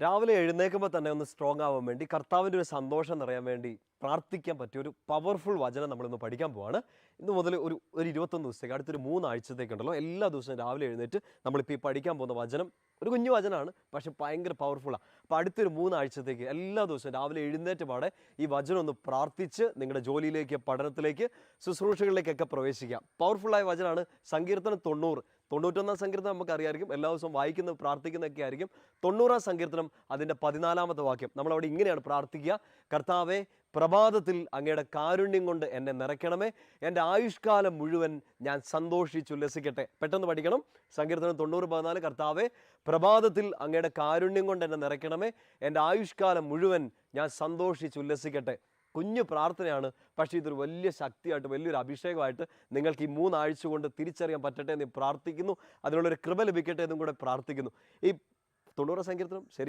രാവിലെ എഴുന്നേൽക്കുമ്പോൾ തന്നെ ഒന്ന് സ്ട്രോങ് ആവാൻ വേണ്ടി കർത്താവിൻ്റെ ഒരു സന്തോഷം നിറയാൻ വേണ്ടി പ്രാർത്ഥിക്കാൻ പറ്റിയ ഒരു പവർഫുൾ വചനം നമ്മളിന്ന് പഠിക്കാൻ പോവാണ്. ഇന്ന് മുതൽ ഒരു 21 ദിവസത്തേക്ക് അടുത്തൊരു 3 ആഴ്ചത്തേക്കുണ്ടല്ലോ എല്ലാ ദിവസവും രാവിലെ എഴുന്നേറ്റ് നമ്മളിപ്പോൾ ഈ പഠിക്കാൻ പോകുന്ന വചനം ഒരു കുഞ്ഞു വചനമാണ്, പക്ഷെ ഭയങ്കര പവർഫുള്ളാണ്. അപ്പോൾ അടുത്തൊരു 3 ആഴ്ചത്തേക്ക് എല്ലാ ദിവസവും രാവിലെ എഴുന്നേറ്റ് പാടെ ഈ വചനം ഒന്ന് പ്രാർത്ഥിച്ച് നിങ്ങളുടെ ജോലിയിലേക്ക്, പഠനത്തിലേക്ക്, ശുശ്രൂഷകളിലേക്കൊക്കെ പ്രവേശിക്കാം. പവർഫുള്ളായ വചനമാണ്. സങ്കീർത്തനം 90, 91 സങ്കീർത്തനം നമുക്ക് അറിയാമായിരിക്കും, എല്ലാ ദിവസവും വായിക്കുന്ന പ്രാർത്ഥിക്കുന്നതൊക്കെ ആയിരിക്കും. 90 സങ്കീർത്തനം അതിൻ്റെ 14 വാക്യം നമ്മളവിടെ ഇങ്ങനെയാണ് പ്രാർത്ഥിക്കുക: കർത്താവെ, പ്രഭാതത്തിൽ അങ്ങയുടെ കാരുണ്യം കൊണ്ട് എന്നെ നിറയ്ക്കണമേ, എൻ്റെ ആയുഷ്കാലം മുഴുവൻ ഞാൻ സന്തോഷിച്ചുല്ലസിക്കട്ടെ. പെട്ടെന്ന് പഠിക്കണം. സങ്കീർത്തനം 90:14. കർത്താവെ, പ്രഭാതത്തിൽ അങ്ങയുടെ കാരുണ്യം കൊണ്ട് എന്നെ നിറയ്ക്കണമേ, എൻ്റെ ആയുഷ്കാലം മുഴുവൻ ഞാൻ സന്തോഷിച്ചുല്ലസിക്കട്ടെ. കുഞ്ഞു പ്രാർത്ഥനയാണ്, പക്ഷേ ഇതൊരു വലിയ ശക്തിയായിട്ട്, വലിയൊരു അഭിഷേകമായിട്ട് നിങ്ങൾക്ക് ഈ 3 ആഴ്ച കൊണ്ട് തിരിച്ചറിയാൻ പറ്റട്ടെ എന്ന് പ്രാർത്ഥിക്കുന്നു. അതിനുള്ളൊരു കൃപ ലഭിക്കട്ടെ എന്നും കൂടെ പ്രാർത്ഥിക്കുന്നു. ഈ 90 സങ്കീർത്തനം ശരി